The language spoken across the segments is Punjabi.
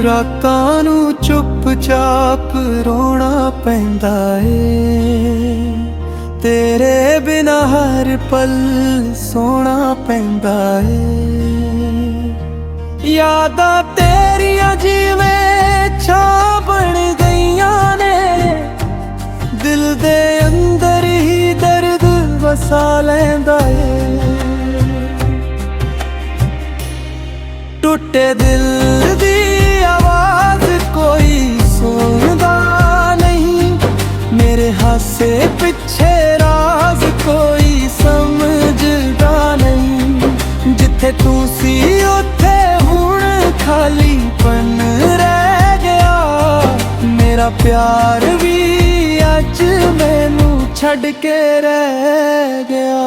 ਰਾਤਾਂ ਨੂੰ ਚੁੱਪ-ਚਾਪ ਰੋਣਾ ਪੈਂਦਾ ਏ, ਤੇਰੇ ਬਿਨਾਂ ਹਰ ਪਲ ਸੋਣਾ ਪੈਂਦਾ ਏ। ਯਾਦਾਂ ਤੇਰੀਆਂ ਜਿਵੇਂ ਛਾਂ ਬਣ ਗਈਆਂ ਨੇ, ਦਿਲ ਦੇ ਅੰਦਰ ਹੀ ਦਰਦ ਵਸਾ ਲੈਂਦਾ ਏ। ਟੁੱਟੇ ਦਿਲ ਦੀ ਆਵਾਜ਼ ਕੋਈ ਸੁਣਦਾ ਨਹੀਂ, ਮੇਰੇ ਹਾਸੇ ਪਿੱਛੇ ਰਾਜ਼ ਕੋਈ ਸਮਝਦਾ ਨਹੀਂ। ਜਿੱਥੇ ਤੂੰ ਸੀ ਉੱਥੇ ਹੁਣ ਖਾਲੀਪਨ ਰਹਿ ਗਿਆ, ਮੇਰਾ ਪਿਆਰ ਵੀ ਅੱਜ ਮੈਨੂੰ ਛੱਡ ਕੇ ਰਹਿ ਗਿਆ।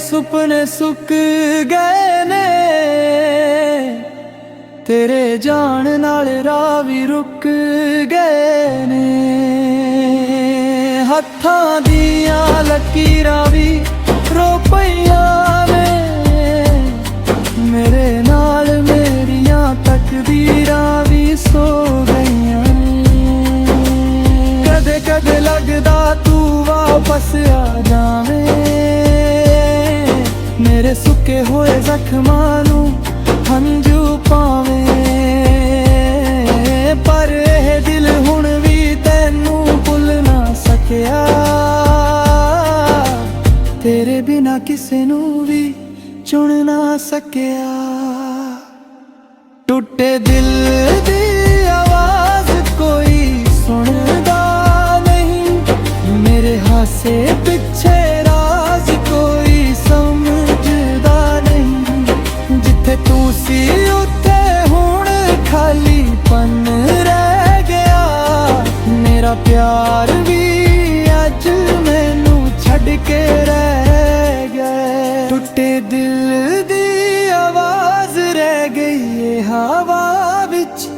ਸੁਪਨੇ ਸੁੱਕ ਗਏ ਨੇ, ਤੇਰੇ ਜਾਣ ਨਾਲ ਰਾਹ ਵੀ ਰੁਕ ਗਏ ਨੇ। ਹੱਥਾਂ ਦੀਆਂ ਲਕੀਰਾਂ ਵੀ ਰੋ ਪਈਆਂ ਨੇ, ਮੇਰੇ ਨਾਲ ਮੇਰੀਆਂ ਤਕਦੀਰਾਂ ਵੀ ਸੋ ਗਈਆਂ ਨੇ। ਕਦੇ ਕਦੇ ਲੱਗਦਾ ਤੂੰ ਵਾਪਸ ਆ ਜਾਵੇਂ, ਮੇਰੇ ਸੁੱਕੇ ਹੋਏ ਜ਼ਖਮਾਂ ਨੂੰ ਹੰਝੂ ਪਾਵੇਂ। ਪਰ ਇਹ ਦਿਲ ਹੁਣ ਵੀ ਤੈਨੂੰ ਭੁੱਲ ਨਾ ਸਕਿਆ, ਤੇਰੇ ਬਿਨਾਂ ਕਿਸੇ ਨੂੰ ਵੀ ਚੁਣ ਨਾ ਸਕਿਆ। ਟੁੱਟੇ ਦਿਲ ਦੀ ਆਵਾਜ਼ ਕੋਈ ਸੁਣਦਾ ਨਹੀਂ, ਮੇਰੇ ਹਾਸੇ ਪਿੱਛੇ ਰਾਜ਼ ਕੋਈ ਸਮਝਦਾ ਨਹੀਂ। ਜਿੱਥੇ ਤੂੰ ਸੀ ਉੱਥੇ ਹੁਣ ਖਾਲੀਪਨ ਰਹਿ ਗਿਆ, ਮੇਰਾ ਪਿਆਰ ਵੀ ਅੱਜ ਮੈਨੂੰ ਛੱਡ ਕੇ ਰਹਿ ਗਿਆ। ਟੁੱਟੇ ਦਿਲ ਦੀ ਆਵਾਜ਼ ਰਹਿ ਗਈ ਏ ਹਵਾ ਵਿੱਚ,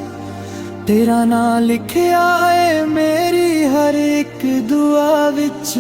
ਤੇਰਾ ਨਾਂ ਲਿਖਿਆ ਏ ਮੇਰੀ ਹਰ ਇੱਕ ਦੁਆ ਵਿੱਚ।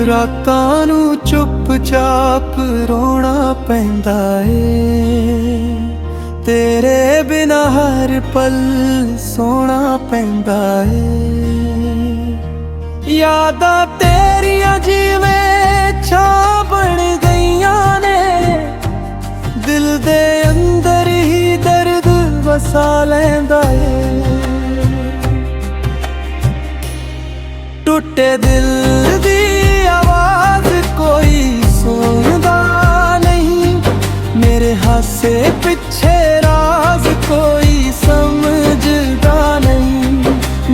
ਰਾਤਾਂ ਨੂੰ ਚੁੱਪ-ਚਾਪ ਰੋਣਾ ਪੈਂਦਾ ਏ, ਤੇਰੇ ਬਿਨਾਂ ਹਰ ਪਲ ਸੋਣਾ ਪੈਂਦਾ ਏ। ਯਾਦਾਂ ਤੇਰੀਆਂ ਜਿਵੇਂ ਛਾਂ ਬਣ ਗਈਆਂ ਨੇ, ਦਿਲ ਦੇ ਅੰਦਰ ਹੀ ਦਰਦ ਵਸਾ ਲੈਂਦਾ ਏ। ਟੁੱਟੇ ਦਿਲ ਦੀ ਆਵਾਜ਼ ਕੋਈ ਸੁਣਦਾ ਨਹੀਂ, ਮੇਰੇ ਹਾਸੇ ਪਿੱਛੇ ਰਾਜ਼ ਕੋਈ ਸਮਝਦਾ ਨਹੀਂ।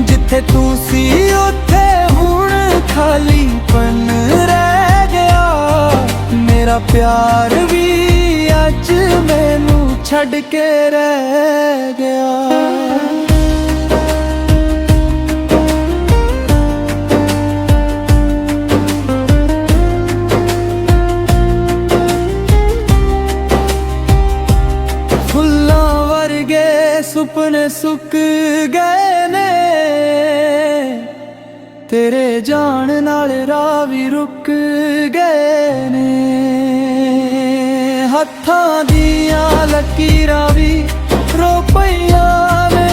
ਜਿੱਥੇ ਤੂੰ ਸੀ ਉੱਥੇ ਹੁਣ ਖਾਲੀਪਨ ਰਹਿ ਗਿਆ, ਮੇਰਾ ਪਿਆਰ ਵੀ ਅੱਜ ਮੈਨੂੰ ਛੱਡ ਕੇ ਰਹਿ ਗਿਆ। ਸੁਪਨੇ ਸੁੱਕ ਗਏ ਨੇ, ਤੇਰੇ ਜਾਣ ਨਾਲ ਰਾਹ ਵੀ ਰੁਕ ਗਏ ਨੇ। ਹੱਥਾਂ ਦੀਆਂ ਲਕੀਰਾਂ ਵੀ ਰੋ ਪਈਆਂ ਨੇ,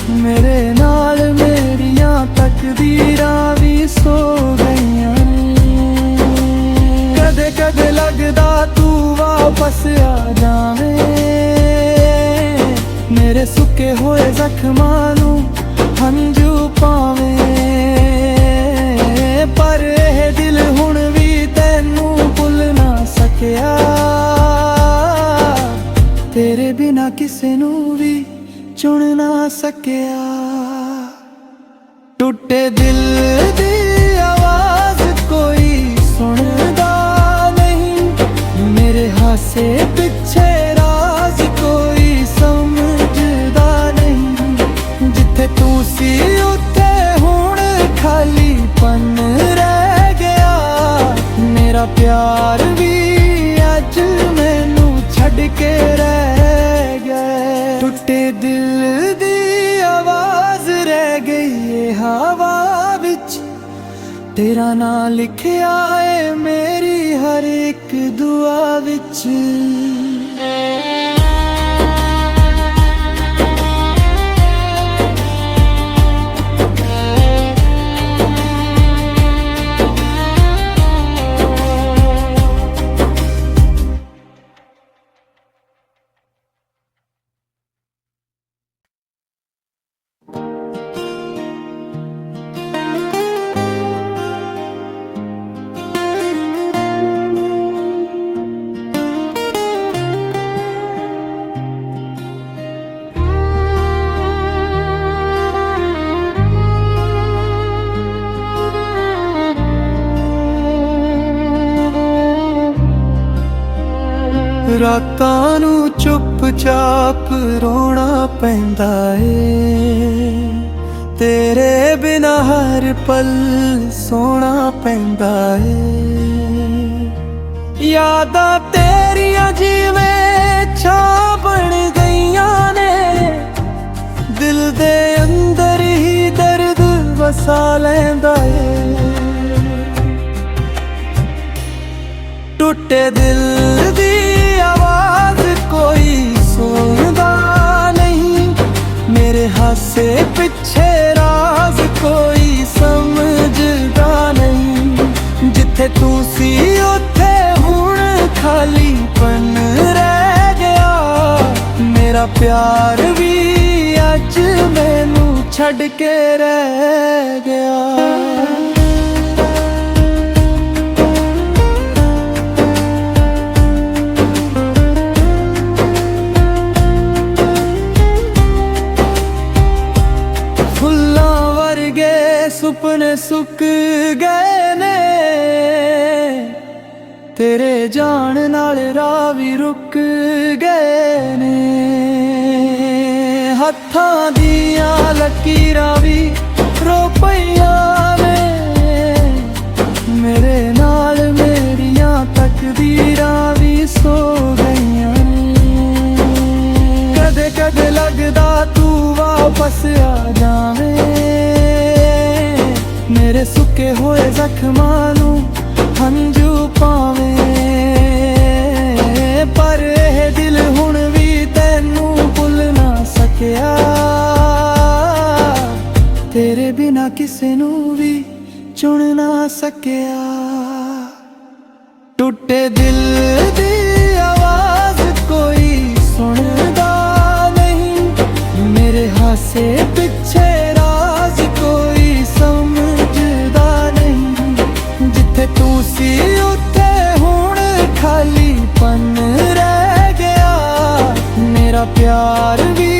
ਮੇਰੇ ਨਾਲ ਮੇਰੀਆਂ ਤਕਦੀਰਾਂ ਵੀ ਸੋ ਗਈਆਂ ਨੇ। ਕਦੇ ਕਦੇ ਲੱਗਦਾ ਤੂੰ ਵਾਪਸ ਆ ਜਾਵੇਂ, ਮੇਰੇ ਸੁੱਕੇ ਹੋਏ ਜ਼ਖਮਾਂ ਨੂੰ ਹੰਝੂ ਪਾਵੇਂ, ਪਰ ਇਹ ਦਿਲ ਹੁਣ ਵੀ ਤੈਨੂੰ ਭੁੱਲ ਨਾ ਸਕਿਆ। ਤੇਰੇ ਬਿਨਾ ਕਿਸੇ ਨੂੰ ਵੀ ਚੁਣ ਨਾ ਸਕਿਆ। ਟੁੱਟੇ ਦਿਲ ਦੀ ਆਵਾਜ਼ ਕੋਈ ਸੁਣਦਾ ਨਹੀਂ, ਮੇਰੇ ਹਾਸੇ ਪਿੱਛੇ ਰਾਜ਼ ਕੋਈ ਸਮਝਦਾ ਨਹੀਂ। ਜਿੱਥੇ ਤੂੰ ਸੀ ਉੱਥੇ ਹੁਣ ਖਾਲੀਪਨ ਰਹਿ ਗਿਆ। ਮੇਰਾ ਪਿਆਰ ਵੀ ਅੱਜ ਮੈਨੂੰ ਛੱਡ ਕੇ ਰਹਿ ਗਿਆ। ਟੁੱਟੇ ਦਿਲ ਦੀ ਆਵਾਜ਼ ਰਹਿ ਗਈ ਏ ਹਵਾ ਵਿੱਚ, ਤੇਰਾ ਨਾਂ ਲਿਖਿਆ ਏ ਮੇਰੀ ਹਰ ਇੱਕ ਦੁਆ ਵਿੱਚ। ਰਾਤਾਂ ਨੂੰ ਚੁੱਪ-ਚਾਪ ਰੋਣਾ ਪੈਂਦਾ ਏ, ਤੇਰੇ ਬਿਨਾ ਹਰ ਪਲ ਸੋਣਾ ਪੈਂਦਾ ਏ। ਯਾਦਾਂ ਤੇਰੀਆਂ ਜਿਵੇਂ ਛਾਂ ਬਣ ਗਈਆਂ ਨੇ, ਦਿਲ ਦੇ ਅੰਦਰ ਹੀ ਦਰਦ ਵਸਾ ਲੈਂਦਾ ਏ। ਟੁੱਟੇ ਦਿਲ ਦੀ ਆਵਾਜ਼ ਕੋਈ ਸੁਣਦਾ ਨਹੀਂ, ਮੇਰੇ ਹਾਸੇ ਪਿੱਛੇ ਰਾਜ਼ ਕੋਈ ਸਮਝਦਾ ਨਹੀਂ। ਜਿੱਥੇ ਤੂੰ ਸੀ ਉੱਥੇ ਹੁਣ ਖਾਲੀਪਨ ਰਹਿ ਗਿਆ। ਮੇਰਾ ਪਿਆਰ ਵੀ ਅੱਜ ਮੈਨੂੰ ਛੱਡ ਕੇ ਰਹਿ ਗਿਆ। ਸੁਪਨੇ ਸੁੱਕ ਗਏ ਨੇ, ਤੇਰੇ ਜਾਣ ਨਾਲ ਰਾਹ ਵੀ ਰੁਕ ਗਏ ਨੇ। ਹੱਥਾਂ ਦੀਆਂ ਲਕੀਰਾਂ ਵੀ ਰੋ ਪਈਆਂ ਨੇ, ਮੇਰੇ ਨਾਲ ਮੇਰੀਆਂ ਤਕਦੀਰਾਂ ਵੀ ਸੋ ਗਈਆਂ ਨੇ। ਕਦੇ ਕਦੇ ਲੱਗਦਾ ਤੂੰ ਵਾਪਸ ਆ ਜਾਵੇਂ, ਮੇਰੇ ਸੁੱਕੇ ਹੋਏ ਜ਼ਖਮਾਂ ਨੂੰ ਹੰਝੂ ਪਾਵੇਂ, ਪਰ ਇਹ ਦਿਲ ਹੁਣ ਵੀ ਤੈਨੂੰ ਭੁੱਲ ਨਾ ਸਕਿਆ। ਤੇਰੇ ਬਿਨਾ ਕਿਸੇ ਨੂੰ ਵੀ ਚੁਣ ਨਾ ਸਕਿਆ। ਟੁੱਟੇ ਦਿਲ ਦੀ ਆਵਾਜ਼ ਕੋਈ ਸੁਣਦਾ ਨਹੀਂ, ਮੇਰੇ ਹਾਸੇ ਪਿੱਛੇ ਰਾਜ਼ ਕੋਈ ਸਮਝਦਾ ਨਹੀਂ। ਜਿੱਥੇ ਤੂੰ ਸੀ ਉੱਥੇ ਹੁਣ ਖਾਲੀਪਨ ਰਹਿ ਗਿਆ। ਮੇਰਾ ਪਿਆਰ ਵੀ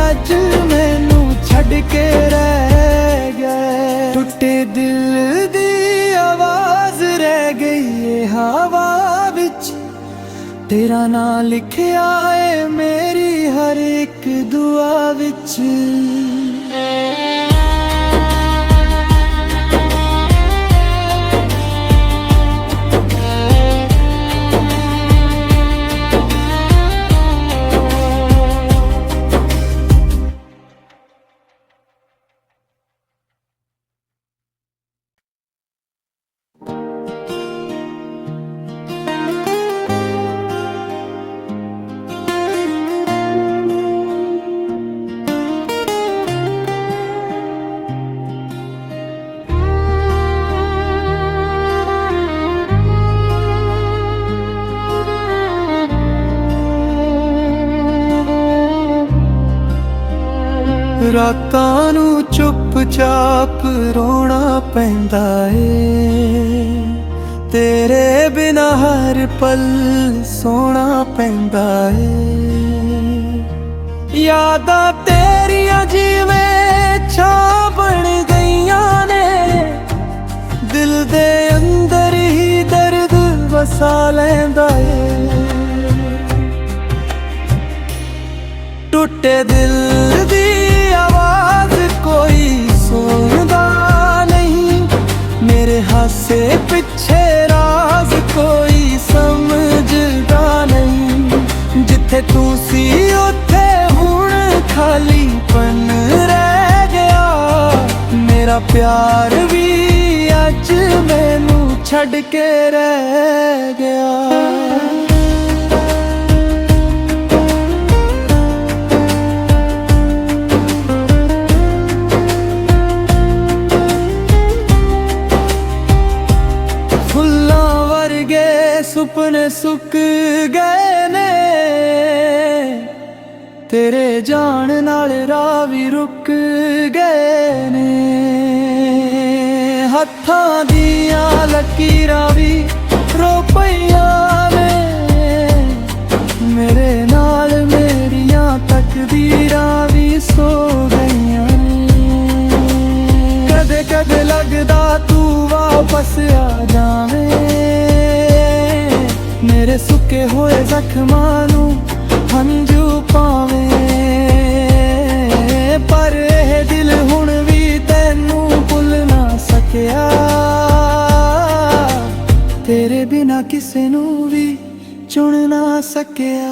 ਅੱਜ ਮੈਨੂੰ ਛੱਡ ਕੇ ਰਹਿ ਗਿਆ। ਟੁੱਟੇ ਦਿਲ ਦੀ ਆਵਾਜ਼ ਰਹਿ ਗਈ ਏ ਹਵਾ ਵਿੱਚ, ਤੇਰਾ ਨਾਂ ਲਿਖਿਆ ਏ ਮੇਰੀ ਹਰ ਇੱਕ ਦੁਆ ਵਿੱਚ। ਰਾਤਾਂ ਨੂੰ ਚੁੱਪ-ਚਾਪ ਰੋਣਾ ਪੈਂਦਾ ਏ, ਤੇਰੇ ਬਿਨਾਂ ਹਰ ਪਲ ਸੋਣਾ ਪੈਂਦਾ ਏ। ਯਾਦਾਂ ਤੇਰੀਆਂ ਜਿਵੇਂ ਛਾਂ ਬਣ ਗਈਆਂ ਨੇ, ਦਿਲ ਦੇ ਅੰਦਰ ਹੀ ਦਰਦ ਵਸਾ ਲੈਂਦਾ ਏ। ਟੁੱਟੇ ਦਿਲ ਦੀ ਆਵਾਜ਼ ਕੋਈ ਸੁਣਦਾ ਨਹੀਂ, ਮੇਰੇ ਹਾਸੇ ਪਿੱਛੇ ਰਾਜ਼ ਕੋਈ ਸਮਝਦਾ ਨਹੀਂ। ਜਿੱਥੇ ਤੂੰ ਸੀ ਉੱਥੇ ਹੁਣ ਖਾਲੀਪਨ ਰਹਿ ਗਿਆ, ਮੇਰਾ ਪਿਆਰ ਵੀ ਅੱਜ ਮੈਨੂੰ ਛੱਡ ਕੇ ਰਹਿ ਗਿਆ। ਸੁਪਨੇ ਸੁੱਕ ਗਏ ਨੇ, ਤੇਰੇ ਜਾਣ ਨਾਲ ਰਾਹ ਵੀ ਰੁਕ ਗਏ ਨੇ। ਹੱਥਾਂ ਦੀਆਂ ਲਕੀਰਾਂ ਵੀ ਰੋ ਪਈਆਂ ਨੇ, ਮੇਰੇ ਨਾਲ ਮੇਰੀਆਂ ਤਕਦੀਰਾਂ ਵੀ ਸੋ ਗਈਆਂ ਨੇ। ਕਦੇ ਕਦੇ ਲੱਗਦਾ ਤੂੰ ਵਾਪਸ ਆ ਜਾਵੇਂ, ਮੇਰੇ ਸੁੱਕੇ ਹੋਏ ਜ਼ਖਮਾਂ ਨੂੰ ਹੰਝੂ ਪਾਵੇਂ। ਪਰ ਇਹ ਦਿਲ ਹੁਣ ਵੀ ਤੈਨੂੰ ਭੁੱਲ ਨਾ ਸਕਿਆ, ਤੇਰੇ ਬਿਨਾਂ ਕਿਸੇ ਨੂੰ ਵੀ ਚੁਣ ਨਾ ਸਕਿਆ।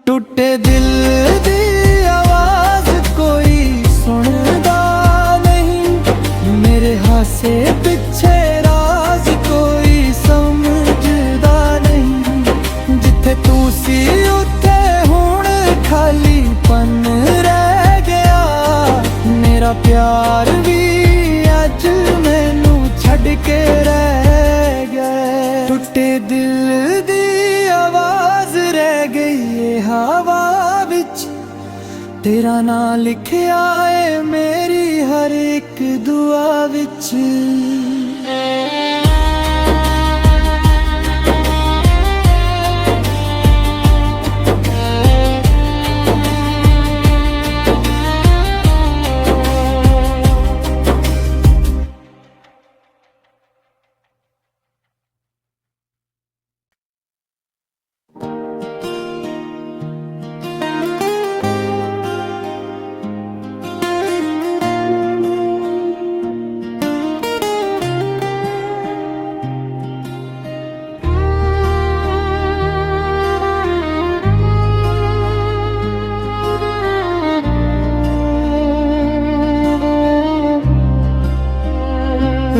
ਟੁੱਟੇ ਦਿਲ ਦੀ ਆਵਾਜ਼ ਕੋਈ ਸੁਣਦਾ ਨਹੀਂ, ਮੇਰੇ ਹਾਸੇ ਪਿੱਛੇ ਰਾਜ਼ ਕੋਈ ਸਮਝਦਾ ਨਹੀਂ। ਜਿੱਥੇ ਤੂੰ ਸੀ ਉੱਥੇ ਹੁਣ ਖਾਲੀਪਨ ਰਹਿ ਗਿਆ, ਮੇਰਾ ਪਿਆਰ ਵੀ ਅੱਜ ਮੈਨੂੰ ਛੱਡ ਕੇ ਰਹਿ ਗਿਆ। ਟੁੱਟੇ ਦਿਲ ਦੀ ਆਵਾਜ਼ ਰਹਿ ਗਈ ਏ ਹਵਾ ਵਿੱਚ, ਤੇਰਾ ਨਾਂ ਲਿਖਿਆ ਏ ਮੇਰੀ ਹਰ ਇੱਕ ਦੁਆ ਵਿੱਚ।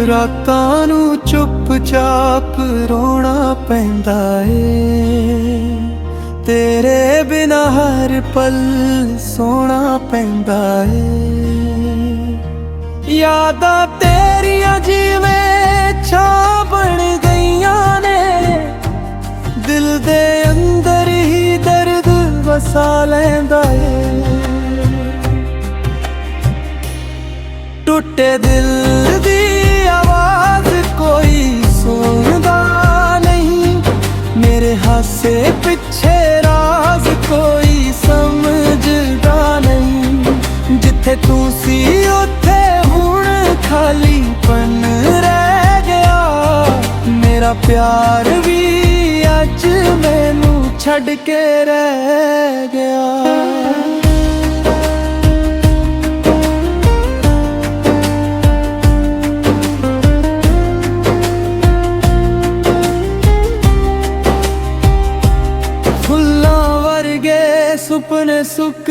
ਰਾਤਾਂ ਨੂੰ ਚੁੱਪ-ਚਾਪ ਰੋਣਾ ਪੈਂਦਾ ਏ, ਤੇਰੇ ਬਿਨਾਂ ਹਰ ਪਲ ਸੋਣਾ ਪੈਂਦਾ ਏ। ਯਾਦਾਂ ਤੇਰੀਆਂ ਜਿਵੇਂ ਛਾਂ ਬਣ ਗਈਆਂ ਨੇ, ਦਿਲ ਦੇ ਅੰਦਰ ਹੀ ਦਰਦ ਵਸਾ ਲੈਂਦਾ ਏ। ਟੁੱਟੇ ਦਿਲ ਦੀ ਆਵਾਜ਼ ਕੋਈ ਸੁਣਦਾ ਨਹੀਂ, ਮੇਰੇ ਹਾਸੇ ਪਿੱਛੇ ਰਾਜ਼ ਕੋਈ ਸਮਝਦਾ ਨਹੀਂ। ਜਿੱਥੇ ਤੂੰ ਸੀ ਉੱਥੇ ਹੁਣ ਖਾਲੀਪਨ ਰਹਿ ਗਿਆ, ਮੇਰਾ ਪਿਆਰ ਵੀ ਅੱਜ ਮੈਨੂੰ ਛੱਡ ਕੇ ਰਹਿ ਗਿਆ। ਸੁਪਨੇ ਸੁੱਕ